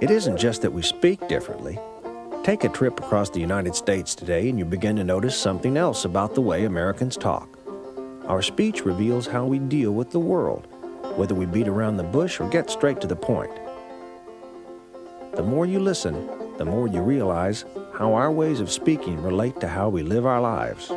It isn't just that we speak differently. Take a trip across the United States today and you begin to notice something else about the way Americans talk. Our speech reveals how we deal with the world, whether we beat around the bush or get straight to the point. The more you listen, the more you realize how our ways of speaking relate to how we live our lives.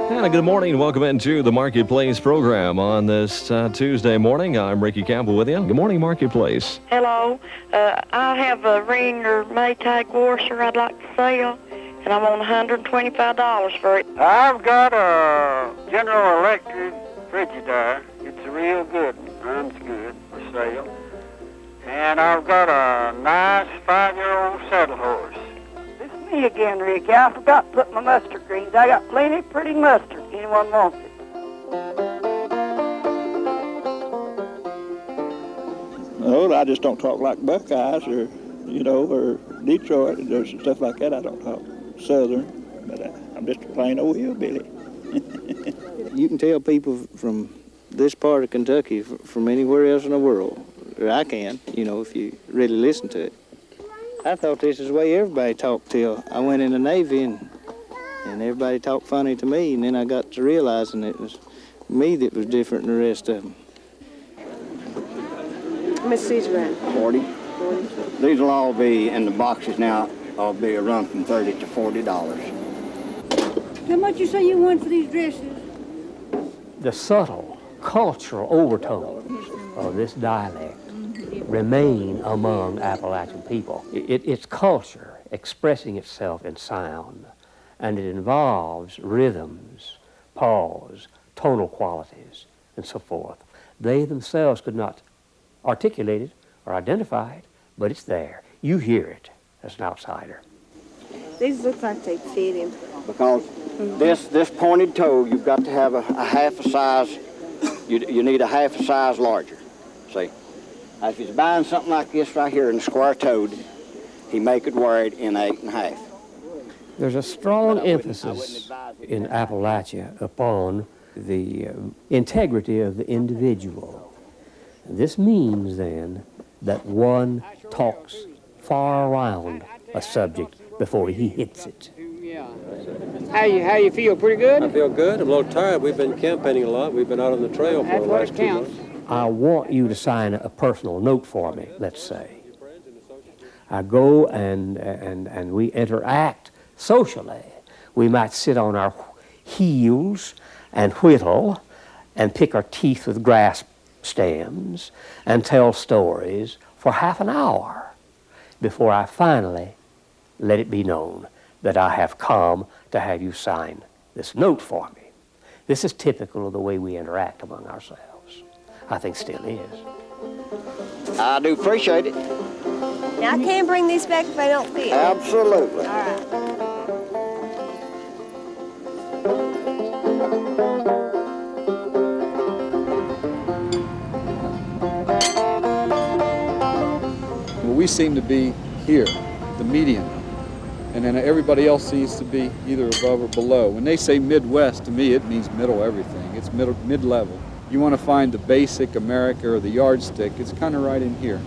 And good morning. Welcome into the Marketplace program on this Tuesday morning. I'm Ricky Campbell with you. Good morning, Marketplace. Hello. I have a ring or Maytag washer I'd like to sell, and I want $125 for it. I've got a General Electric Frigidaire. It's a real good one. Runs good for sale. And I've got a nice 5-year-old saddle horse. This is me again, Ricky. I forgot to put my mustard greens. I got plenty of pretty mustard. Anyone wants it? No, I just don't talk like Buckeyes or Detroit or stuff like that. I don't talk Southern, but I'm just a plain old hillbilly. You can tell people from this part of Kentucky from anywhere else in the world, or I can, if you really listen to it. I thought this is the way everybody talked till I went in the Navy and everybody talked funny to me, and then I got to realizing it was me that was different than the rest of them. Miss Caesar, 40. These will all be in the boxes now. I'll be a run from $30 to $40. how much you say you want for these dresses? The subtle cultural overtones of this dialect remain among Appalachian people. It's culture expressing itself in sound, and it involves rhythms, pause, tonal qualities, and so forth. They themselves could not articulate it or identify it, but it's there. You hear it as an outsider. These look like they fit him. Because this pointed toe, you've got to have a half a size. You need a half a size larger. See, if he's buying something like this right here in square-toed, he make it wear it in 8 1/2. There's a strong emphasis in Appalachia upon the integrity of the individual. This means then that one talks far around a subject before he hits it. How you feel? Pretty good? I feel good. I'm a little tired. We've been campaigning a lot. We've been out on the trail for the last 2 months. I want you to sign a personal note for me, let's say. I go and we interact socially. We might sit on our heels and whittle and pick our teeth with grass stems and tell stories for half an hour before I finally let it be known that I have come to have you sign this note for me. This is typical of the way we interact among ourselves. I think still is. I do appreciate it. Now, I can't bring these back if I don't fit. Absolutely. All right. Well, we seem to be here, the median, and then everybody else seems to be either above or below. When they say Midwest, to me it means middle everything. It's mid-level. You want to find the basic America or the yardstick, it's kind of right in here.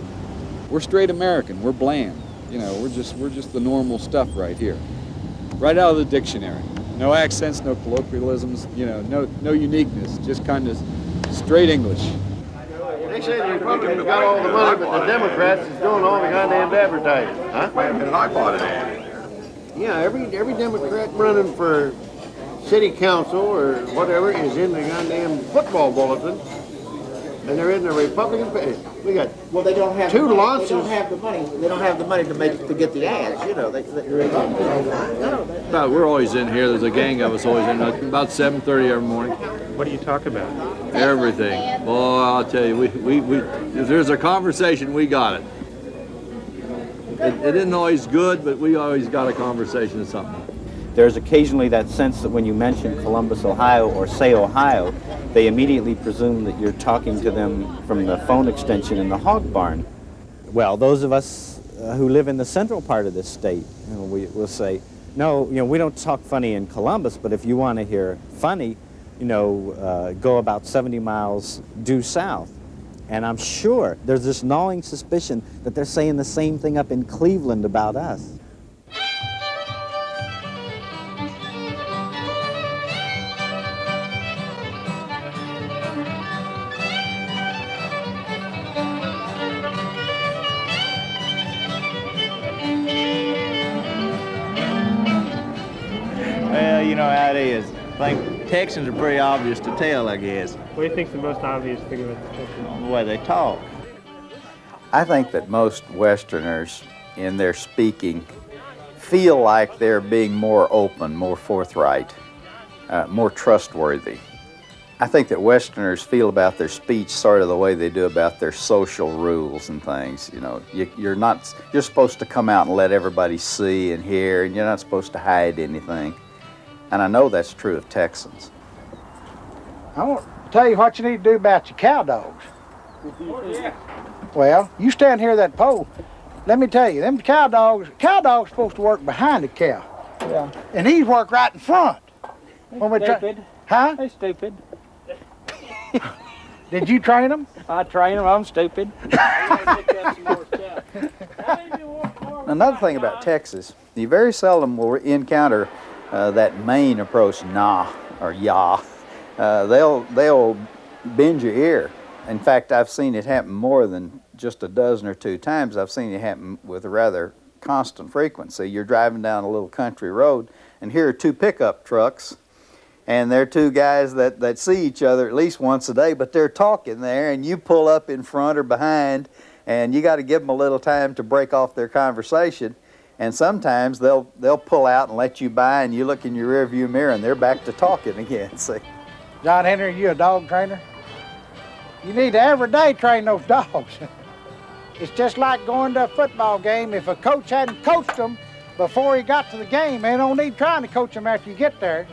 We're straight American, we're bland. We're just the normal stuff right here. Right out of the dictionary. No accents, no colloquialisms, no uniqueness, just kind of straight English. They say the Republicans got all the money, but the Democrats is doing all the goddamn advertising. Huh? Wait a minute, I bought it. Yeah, every Democrat running for city council or whatever is in the goddamn football bulletin, and they're in the Republican. We got they don't have 2 launches. They don't have the money. They don't have the money to get the ads. We're always in here. There's a gang of us always in. About 7:30 every morning. What do you talk about? Everything. Boy, I'll tell you, we if there's a conversation, we got it. It isn't always good, but we always got a conversation or something. There's occasionally that sense that when you mention Columbus, Ohio, or say Ohio, they immediately presume that you're talking to them from the phone extension in the hog barn. Well, those of us who live in the central part of this state, we'll say, No, we don't talk funny in Columbus, but if you want to hear funny, go about 70 miles due south. And I'm sure there's this gnawing suspicion that they're saying the same thing up in Cleveland about us. Well, you know how it is. I think Texans are pretty obvious to tell, I guess. What do you think's the most obvious thing about the Texans? The way they talk. I think that most Westerners, in their speaking, feel like they're being more open, more forthright, more trustworthy. I think that Westerners feel about their speech sort of the way they do about their social rules and things. You're supposed to come out and let everybody see and hear, and you're not supposed to hide anything. And I know that's true of Texans. I want to tell you what you need to do about your cow dogs. Well, you stand here at that pole. Let me tell you, them cow dogs supposed to work behind the cow. Yeah. And these work right in front. Stupid. Huh? They're stupid. Did you train them? I train them. I'm stupid. Another thing about Texas, you very seldom will encounter that Maine approach, nah or yah. They'll bend your ear. In fact, I've seen it happen more than just a dozen or two times. I've seen it happen with a rather constant frequency. You're driving down a little country road, and here are two pickup trucks, and they're two guys that see each other at least once a day, but they're talking there, and you pull up in front or behind, and you got to give them a little time to break off their conversation. And sometimes they'll pull out and let you by, and you look in your rearview mirror, and they're back to talking again. See, John Henry, you a dog trainer? You need to every day train those dogs. It's just like going to a football game. If a coach hadn't coached them before he got to the game, they don't need trying to coach them after you get there.